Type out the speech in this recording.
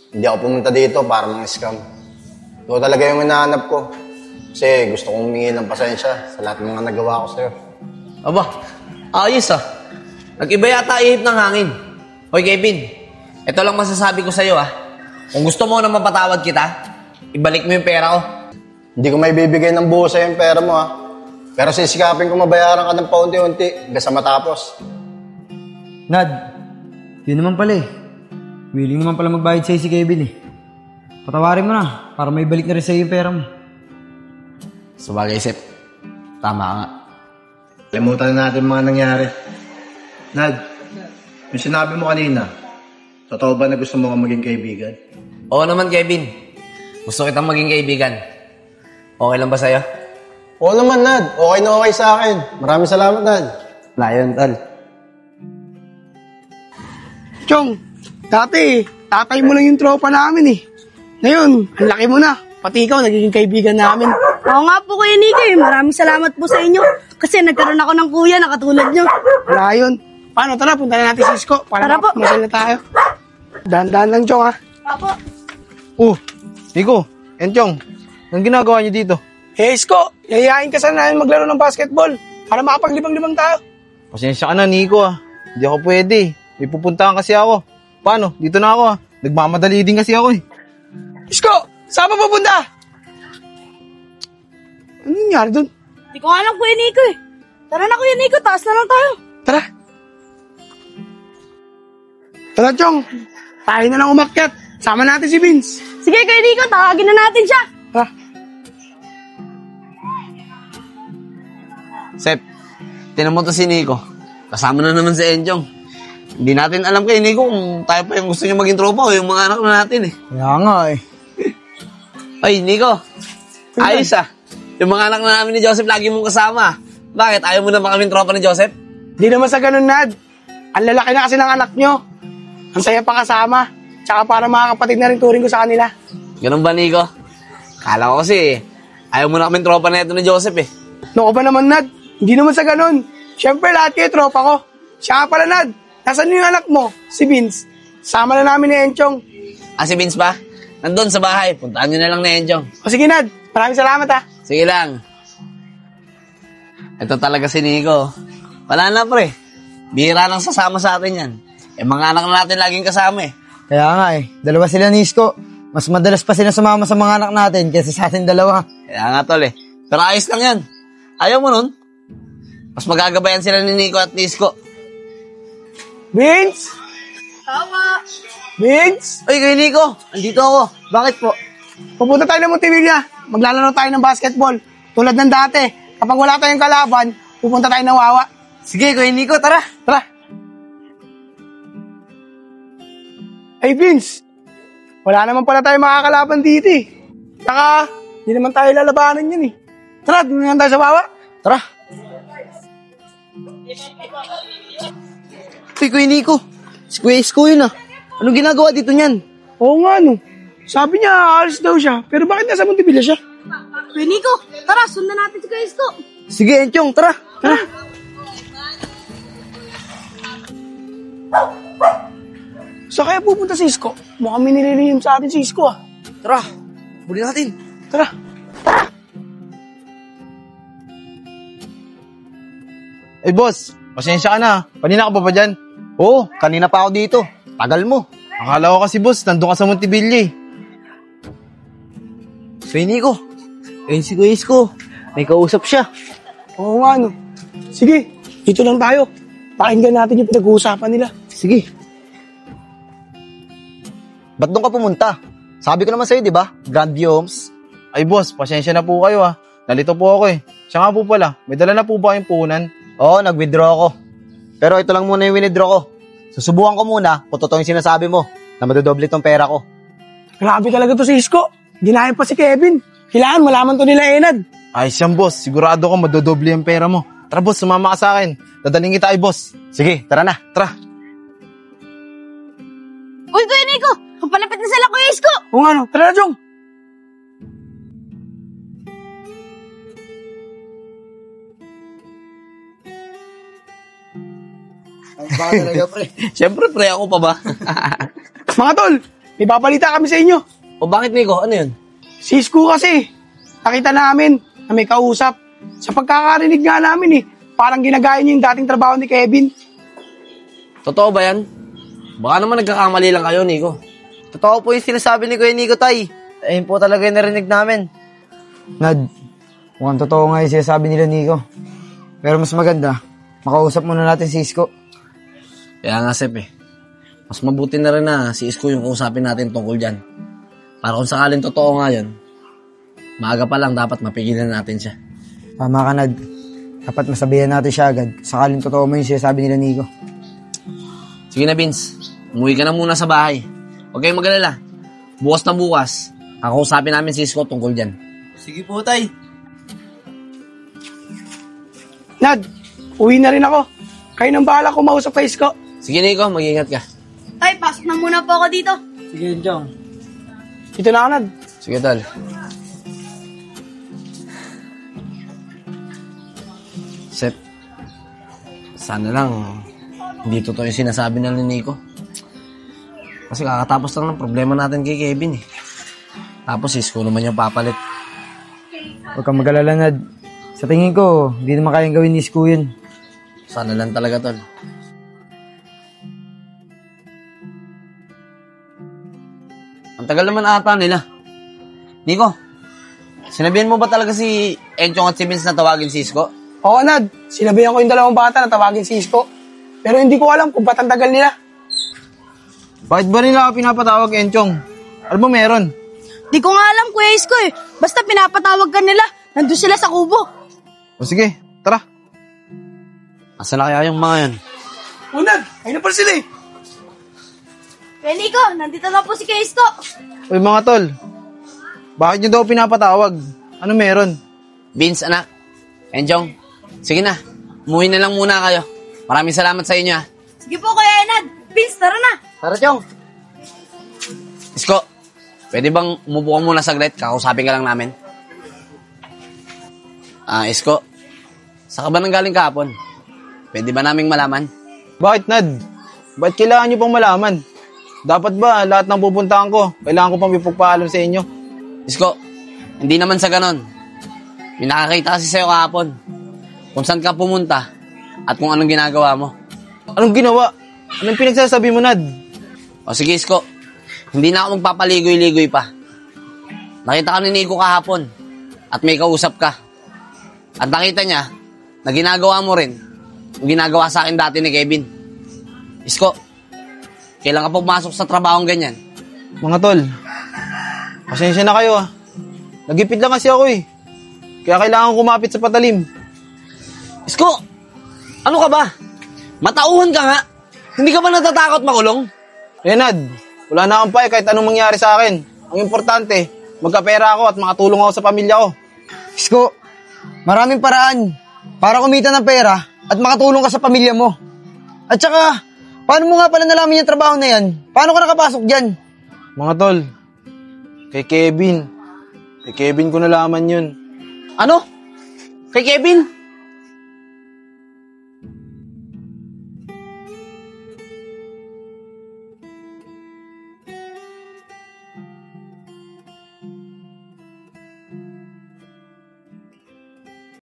Hindi ako pumunta dito para mang-scam. Ito talaga yung hinahanap ko. Kasi gusto kong humingi ng pasensya sa lahat ng mga nagawa ko sa'yo. Aba, ayos ah. Nag-iba yata ihip ng hangin. Hoy Kevin, ito lang masasabi ko sa'yo ah. Kung gusto mo na mapatawad kita, ibalik mo yung pera ko. Hindi ko may bibigay ng buo sa'yo yung pera mo ha. Pero sisikapin ko mabayaran ka ng paunti-unti hanggang sa matapos. Nad, yun naman pala eh. Willing naman pala magbayad sa'yo si Kevin eh. Patawarin mo na, para may balik na rin sa'yo yung pera mo. Sabagay, Sep. Tama nga. Limutan na natin mga nangyari. Nad, yung sinabi mo kanina, totoo ba na gusto mo kang maging kaibigan? Oo naman, Kevin. Gusto kitang maging kaibigan. Okay lang ba sa'yo? Oo naman, Nad. Okay na okay sa akin. Maraming salamat, Nad. Layon, Tal. Chong, dati, tatay mo lang yung tropa namin eh. Ngayon, ang laki mo na. Pati ikaw, nagiging kaibigan namin. Oo nga po Kuya Nico eh. Maraming salamat po sa inyo. Kasi nagkaroon ako ng kuya na katulad nyo. Wala yun. Paano, tara, punta na natin si Isko. Para Tara po. masal na tayo. Dahan-dahan lang, Chong, ha? Apo. Nico, Enchong, anong ginagawa niyo dito? Hey, Isko, yayain ka sana namin maglaro ng basketball. Para makapaglibang-libang tayo. Pasensya ka na, Nico ah. Hindi ako pwede. May pupuntahan kasi ako. Paano? Dito na ako ah. Nagmamadali din kasi ako eh. Isko, saan pa pupunta? Ano nangyari dun? Di ko alam Kuya Nico eh. Tara na Kuya Nico, taas na lang tayo. Tara. Tara, Chong. Tayo na lang umakyat. Sama natin si Vince. Sige Kuya Nico, tawagin na natin siya. Tara. Sep, tinan mo to si Nico. Kasama na naman si Enchong. Hindi natin alam kay Nico kung tayo pa yung gusto niya maging tropa o yung mga anak na natin eh. Kaya nga eh. Ay, Nico. Ayos ah. Yung mga anak na namin ni Joseph lagi mong kasama. Bakit? Ayaw mo na ba kaming tropa ni Joseph? Di naman sa ganun, Nad. Ang lalaki na kasi ng anak nyo. Ang saya pa kasama. Tsaka para mga kapatid na rin turing ko sa kanila. Ganun ba, Nico? Kala ko kasi, ayaw mo na kaming tropa na ito ni Joseph eh. Noko ba naman, Nad? Hindi naman sa ganun. Siyempre, lahat kayo tropa ko. Siya nga pala, Nad. Nasaan yung anak mo? Si Vince. Sama na namin ni Enchong. Ah, si Vince ba? Nandun sa bahay. Puntaan nyo na lang ni Enchong. O sige, Nad. Maraming salamat, ha. Sige lang. Ito talaga si Nico. Wala na, pre. Bihira nang sasama sa atin yan. Eh, mga anak na natin laging kasama eh. Kaya nga eh. Dalawa sila ni Isko. Mas madalas pa sila sumama sa mga anak natin kaysa sa atin dalawa. Kaya nga, tol eh. Pero ayos lang yan. Ayaw mo nun? Mas magagabayan sila ni Nico at ni Isko. Vince! Tama. Vince! Ay, kay Nico. Andito ako. Bakit po? Pupunta tayo ng Montevilla. Maglalaro tayo ng basketball. Tulad ng dati. Kapag wala tayong kalaban, pupunta tayo ng Wawa. Sige, kay Nico. Tara. Tara. Ay, Vince. Wala naman pala tayo makakalaban dito eh. Saka, hindi naman tayo lalabanan yan eh. Tara, doon naman tayo sa Wawa. Tara. Uy, Kuya Nico. Si Kuya Isko yun ah. Anong ginagawa dito niyan? Oo nga no. Sabi niya, aalis daw siya. Pero bakit nasa Montevilla siya? Kuya Nico, tara, sundan natin si Kuya Isko. Sige, Enchong. Tara. Tara. Saan kaya pupunta si Isko? Mukhang may nililihim sa atin si Isko ah. Tara. Buli natin. Tara. Eh boss, pasensya ka na. Kanina ka pa dyan? Oo, kanina pa ako dito. Tagal mo. Akala ko kasi boss, nandun ka sa Montevilla eh. Kuya Nico. Ayun si Kuya Isko. May kausap siya. Oo nga no. Sige, dito lang tayo. Pakinggan natin yung pinag-uusapan nila. Sige. Ba't doon ka pumunta? Sabi ko naman sa'yo, di ba? Grand View Homes. Ay boss, pasensya na po kayo ah. Nalito po ako eh. Siya nga po pala, may dala na po ba kayong puhunan? Oo, nag-withdraw ako. Pero ito lang muna yung withdraw ko. Susubukan ko muna kung totoo yung sinasabi mo na madodoble tong pera ko. Grabe talaga to si Isko. Ginaya pa si Kevin. Kailangan malaman to nila Enad. Ay siyang boss, sigurado ko madodoble yung pera mo. Tara boss, sumama ka sa akin. Dadaling kita ay boss. Sige, tara na. Tara. Uy, Kuya Nico, kapalapit na sila Kuya Isko. Oo nga no. Tara na, Jong. Siyempre, pre, ako pa ba? Mga tol, may papalita kami sa inyo. O bakit, Nico? Ano yun? Si Isko kasi, nakita namin na may kausap. Sa pagkakarinig nga namin parang ginagaya niya yung dating trabaho ni Kevin. Totoo ba yan? Baka naman nagkakamali lang kayo, Nico. Totoo po yung sinasabi ni Kuya Nico, tay. Ayun po talaga yung narinig namin. Nad, mukhang totoo nga yung sinasabi nila, Nico. Pero mas maganda, makausap muna natin si Isko. Kaya nga, Sep mas mabuti na rin na si Isko yung kausapin natin tungkol dyan. Para kung sakaling totoo nga yun, maaga pa lang dapat mapigilan natin siya. Tama ka, Nad. Dapat masabihan natin siya agad. Sakaling totoo mo yung sinasabi nila, Nico. Sige na, Vince. Umuwi ka na muna sa bahay. Huwag kayong mag-alala. Bukas na bukas, kakausapin namin si Isko tungkol dyan. Sige po, tay. Nad, uwi na rin ako. Kayo nang bahala kumausap kay Isko. Sige, Nico. Mag-ingat ka. Tay, pasok na muna po ako dito. Sige, Jong. Ito na ako, Nad. Sige, Tol. Sep, sana lang hindi totoo yung sinasabi na ni Nico. Kasi kakatapos lang ng problema natin kay Kevin Tapos Isko naman yung papalit. Huwag kang mag-alala, Nad. Sa tingin ko, hindi naman kayang gawin ni Isko yun. Sana lang talaga, Tol. Ang tagal naman ata nila. Nico, sinabihan mo ba talaga si Enchong at si Vince na tawagin si Isko? Oo, Nad. Sinabihan ko yung dalawang bata na tawagin si Isko. Pero hindi ko alam kung ba't ang tagal nila. Bakit ba nila pinapatawag, Enchong? Ano ba meron? Di ko nga alam, Kuya Isko Basta pinapatawag ka nila. Nandun sila sa kubo. O sige, tara. Asa na kaya yung mga yan? Oo, Nad. Ayun na pala sila Kuya Nico, nandito na po si Kuya Isko. Uy mga tol, bakit nyo daw pinapatawag? Ano meron? Vince, anak. Enchong, sige na. Umuwi na lang muna kayo. Maraming salamat sa inyo, Sige po, Kuya Enad. Vince, tara na. Tara, Chong. Isko, pwede bang umupo ka muna saglit? Kakausapin ka lang namin. Isko, saan ka ba nang galing kahapon? Pwede ba naming malaman? Bakit, Nad? Bakit kailangan nyo pang malaman? Dapat ba lahat ng pupuntahan ko, kailangan ko pang ipagpaalam sa inyo? Isko, hindi naman sa ganon. May nakakita kasi sa'yo kahapon. Kung saan ka pumunta at kung anong ginagawa mo. Anong ginawa? Anong pinagsasabi mo, Nad? O sige, Isko, hindi na ako magpapaligoy-ligoy pa. Nakita ka ni Nico kahapon at may kausap ka. At nakita niya na ginagawa mo rin yung ginagawa sa akin dati ni Kevin. Isko, kailan ka pumasok sa trabahong ganyan? Mga tol, pasensya na kayo Nagipit lang kasi ako Kaya kailangan kumapit sa patalim. Isko, ano ka ba? Matauhan ka nga. Hindi ka ba natatakot makulong? Nad, wala na akong pake kahit anong mangyari sa akin. Ang importante, magkapera ako at makatulong ako sa pamilya ko. Isko, maraming paraan para kumita ng pera at makatulong ka sa pamilya mo. At saka, paano mo nga pala nalaman yung trabaho na yan? Paano ka nakapasok dyan? Mga tol, kay Kevin ko nalaman yun. Ano? Kay Kevin?